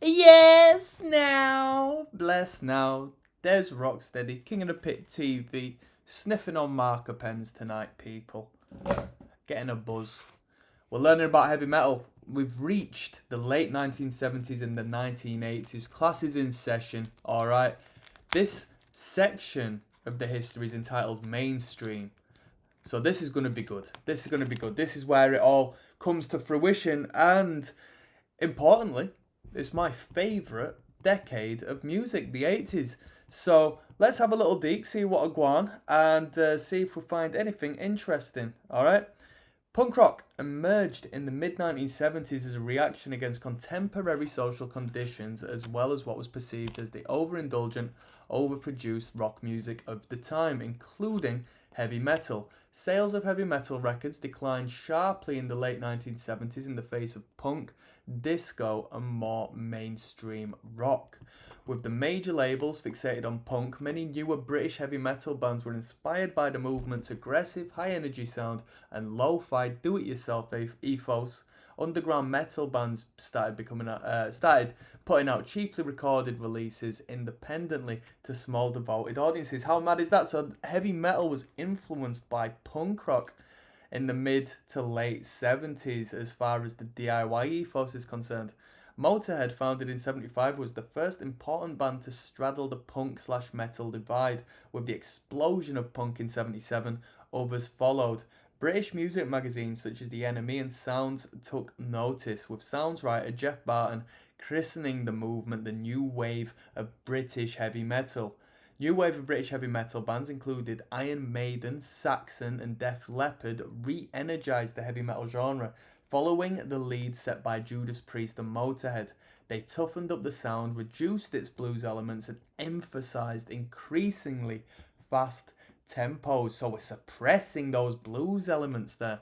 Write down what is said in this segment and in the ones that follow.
Yes, now. Bless now. There's Rocksteady, King of the Pit TV, sniffing on marker pens tonight, people. Getting a buzz. We're learning about heavy metal. We've reached the late 1970s and the 1980s. Classes in session, alright? This section of the history is entitled Mainstream. So this is going to be good. This is going to be good. This is where it all comes to fruition. And importantly, it's my favourite decade of music, the 80s. So let's have a little deek, see what I go on, and see if we find anything interesting. Alright? Punk rock emerged in the mid 1970s as a reaction against contemporary social conditions, as well as what was perceived as the overindulgent, overproduced rock music of the time, including heavy metal. Sales of heavy metal records declined sharply in the late 1970s in the face of punk, disco, and more mainstream rock. With the major labels fixated on punk, many newer British heavy metal bands were inspired by the movement's aggressive, high-energy sound and lo-fi do-it-yourself ethos. Underground metal bands started putting out cheaply recorded releases independently to small devoted audiences. How mad is that? So heavy metal was influenced by punk rock in the mid to late 70s as far as the DIY ethos is concerned. Motorhead, founded in 75, was the first important band to straddle the punk/metal divide. With the explosion of punk in 77, others followed. British music magazines such as The Enemy and Sounds took notice, with Sounds writer Jeff Barton christening the movement the new wave of British heavy metal. New wave of British heavy metal bands included Iron Maiden, Saxon, and Def Leppard re-energised the heavy metal genre, following the lead set by Judas Priest and Motorhead. They toughened up the sound, reduced its blues elements, and emphasised increasingly fast tempos. So we're suppressing those blues elements there.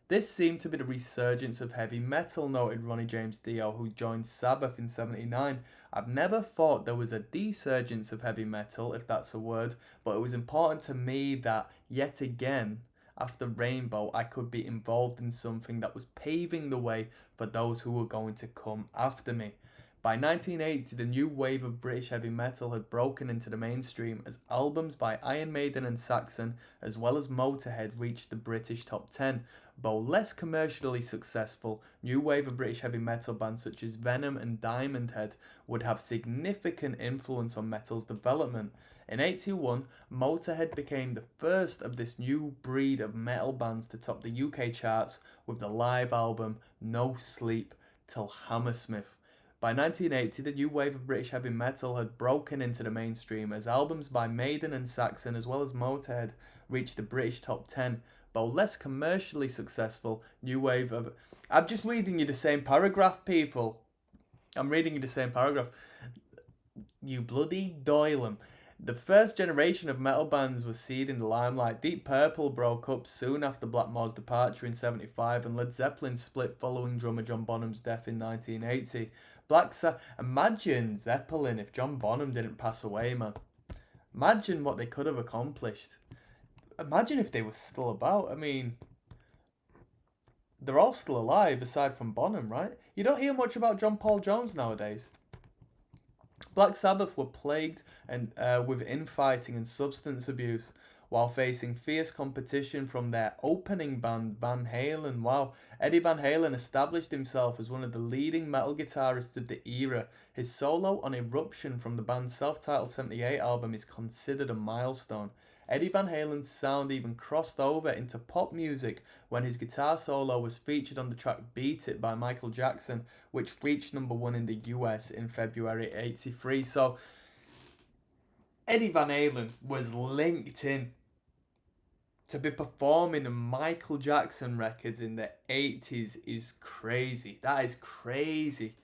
This seemed to be the resurgence of heavy metal, noted Ronnie James Dio, who joined Sabbath in 79. I've never thought there was a desurgence of heavy metal, if that's a word, but it was important to me that, yet again, after Rainbow, I could be involved in something that was paving the way for those who were going to come after me. By 1980, the new wave of British heavy metal had broken into the mainstream as albums by Iron Maiden and Saxon, as well as Motorhead, reached the British top 10. Though less commercially successful, new wave of British heavy metal bands such as Venom and Diamond Head would have significant influence on metal's development. In 81, Motorhead became the first of this new breed of metal bands to top the UK charts with the live album No Sleep Till Hammersmith. By 1980, the new wave of British heavy metal had broken into the mainstream as albums by Maiden and Saxon, as well as Motorhead, reached the British top 10. Though less commercially successful, new wave of... I'm just reading you the same paragraph, people. I'm reading you the same paragraph. You bloody doil 'em. The first generation of metal bands was seen in the limelight. Deep Purple broke up soon after Blackmore's departure in 75, and Led Zeppelin split following drummer John Bonham's death in 1980. Imagine Zeppelin if John Bonham didn't pass away, man. Imagine what they could have accomplished. Imagine if they were still about. I mean, they're all still alive aside from Bonham, right? You don't hear much about John Paul Jones nowadays. Black Sabbath were plagued with infighting and substance abuse while facing fierce competition from their opening band Van Halen. Wow, Eddie Van Halen established himself as one of the leading metal guitarists of the era. His solo on Eruption from the band's self-titled 78 album is considered a milestone. Eddie Van Halen's sound even crossed over into pop music when his guitar solo was featured on the track Beat It by Michael Jackson, which reached number 1 in the US in February 83. So Eddie Van Halen was linked in to be performing Michael Jackson records in the 80s is crazy. That is crazy.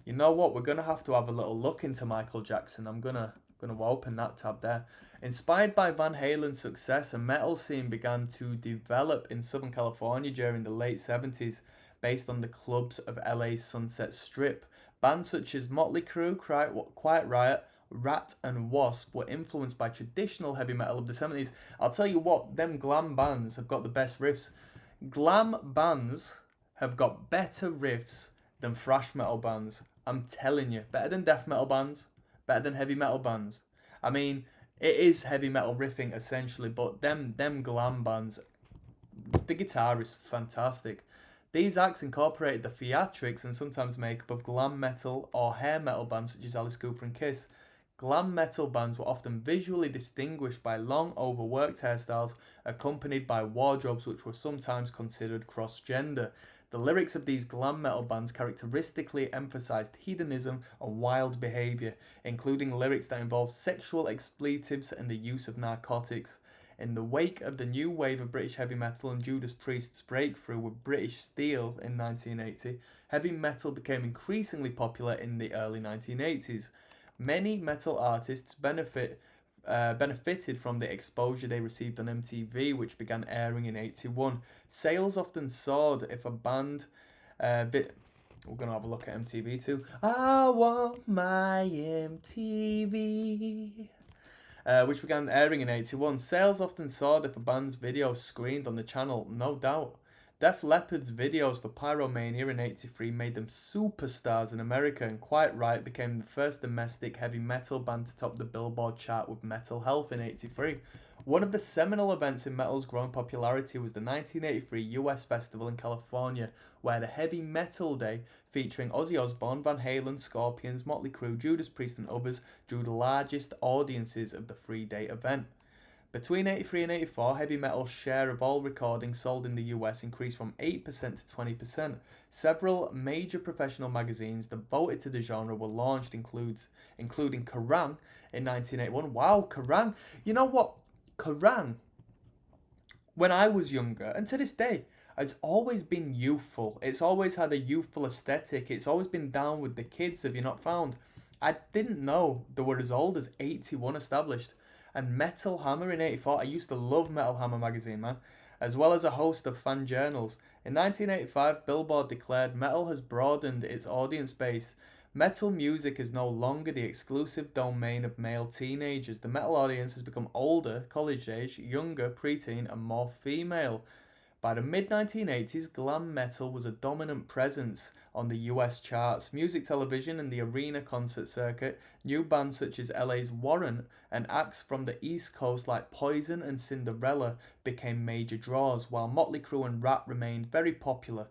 You know what? We're going to have a little look into Michael Jackson. I'm going to open that tab there. Inspired by Van Halen's success, a metal scene began to develop in Southern California during the late 70s, based on the clubs of LA's Sunset Strip. Bands such as Motley Crue, Quiet Riot, Rat and Wasp were influenced by traditional heavy metal of the 70s. I'll tell you what, them glam bands have got the best riffs. Glam bands have got better riffs than thrash metal bands. I'm telling you, better than death metal bands, better than heavy metal bands. I mean, it is heavy metal riffing essentially, but them glam bands, the guitar is fantastic. These acts incorporated the theatrics and sometimes makeup of glam metal or hair metal bands such as Alice Cooper and Kiss. Glam metal bands were often visually distinguished by long, overworked hairstyles accompanied by wardrobes which were sometimes considered cross gender. The lyrics of these glam metal bands characteristically emphasized hedonism and wild behavior, including lyrics that involved sexual expletives and the use of narcotics. In the wake of the new wave of British heavy metal and Judas Priest's breakthrough with British Steel in 1980, heavy metal became increasingly popular in the early 1980s. Many metal artists benefited from the exposure they received on MTV, which began airing in 81. Sales often soared if a band we're going to have a look at MTV too. I want my MTV. Which began airing in 81. Sales often soared if a band's video screened on the channel, no doubt. Def Leppard's videos for Pyromania in 83 made them superstars in America, and quite right became the first domestic heavy metal band to top the Billboard chart with Metal Health in 83. One of the seminal events in metal's growing popularity was the 1983 US Festival in California, where the Heavy Metal Day, featuring Ozzy Osbourne, Van Halen, Scorpions, Motley Crue, Judas Priest and others, drew the largest audiences of the three-day event. Between 83 and 84, heavy metal's share of all recordings sold in the US increased from 8% to 20%. Several major professional magazines devoted to the genre were launched, including Kerrang! In 1981. Wow, Kerrang! You know what? Kerrang! When I was younger, and to this day, it's always been youthful. It's always had a youthful aesthetic. It's always been down with the kids, have you not found? I didn't know they were as old as 81 established. And Metal Hammer in 84, I used to love Metal Hammer magazine, man, as well as a host of fan journals. In 1985, Billboard declared metal has broadened its audience base. Metal music is no longer the exclusive domain of male teenagers. The metal audience has become older, college age, younger, preteen, and more female. By the mid-1980s, glam metal was a dominant presence on the US charts. Music television and the arena concert circuit, new bands such as LA's Warrant and acts from the East Coast like Poison and Cinderella became major draws, while Motley Crue and Rat remained very popular,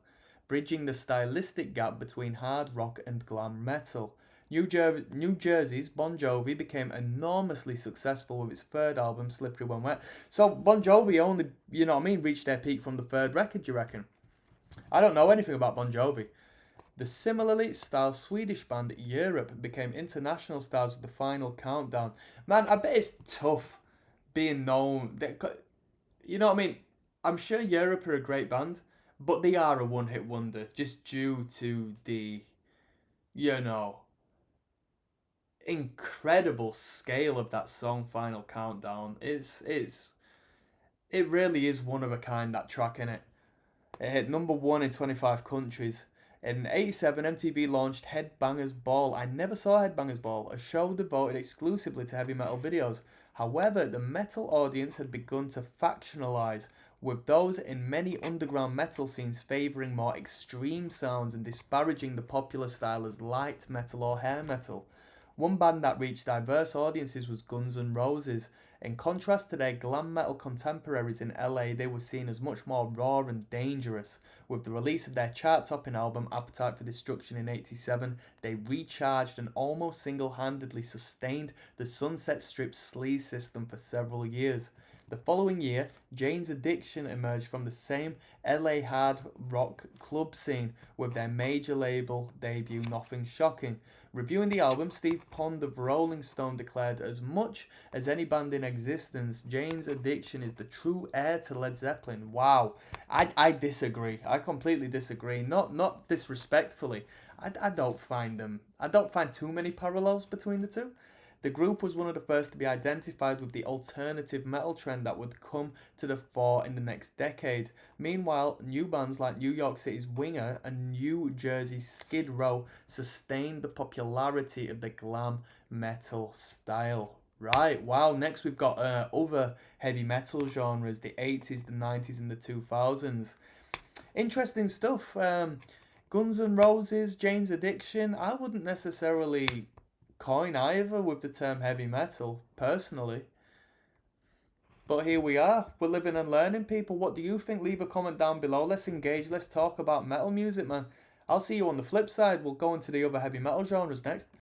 bridging the stylistic gap between hard rock and glam metal. New Jersey's Bon Jovi became enormously successful with its third album, Slippery When Wet. So Bon Jovi only, reached their peak from the third record, you reckon? I don't know anything about Bon Jovi. The similarly styled Swedish band Europe became international stars with the Final Countdown. Man, I bet it's tough being known. You know what I mean? I'm sure Europe are a great band, but they are a one-hit wonder just due to the, incredible scale of that song Final Countdown. It really is one of a kind, that track, innit? It hit number one in 25 countries. In 87, MTV launched Headbangers Ball. I never saw Headbangers Ball, a show devoted exclusively to heavy metal videos. However, the metal audience had begun to factionalize, with those in many underground metal scenes favouring more extreme sounds and disparaging the popular style as light metal or hair metal. One band that reached diverse audiences was Guns N' Roses. In contrast to their glam metal contemporaries in LA, they were seen as much more raw and dangerous. With the release of their chart-topping album Appetite for Destruction in 87, they recharged and almost single-handedly sustained the Sunset Strip's sleaze system for several years. The following year, Jane's Addiction emerged from the same LA hard rock club scene with their major label debut Nothing Shocking. Reviewing the album, Steve Pond of Rolling Stone declared, "As much as any band in existence, Jane's Addiction is the true heir to Led Zeppelin." Wow, I disagree. I completely disagree. Not disrespectfully. I don't find too many parallels between the two. The group was one of the first to be identified with the alternative metal trend that would come to the fore in the next decade. Meanwhile, new bands like New York City's Winger and New Jersey's Skid Row sustained the popularity of the glam metal style. Right, wow, next we've got other heavy metal genres, the 80s, the 90s and the 2000s. Interesting stuff. Guns N' Roses, Jane's Addiction, I wouldn't necessarily coin either with the term heavy metal, personally. But here we are. We're living and learning, people. What do you think? Leave a comment down below. Let's engage. Let's talk about metal music, man. I'll see you on the flip side. We'll go into the other heavy metal genres next.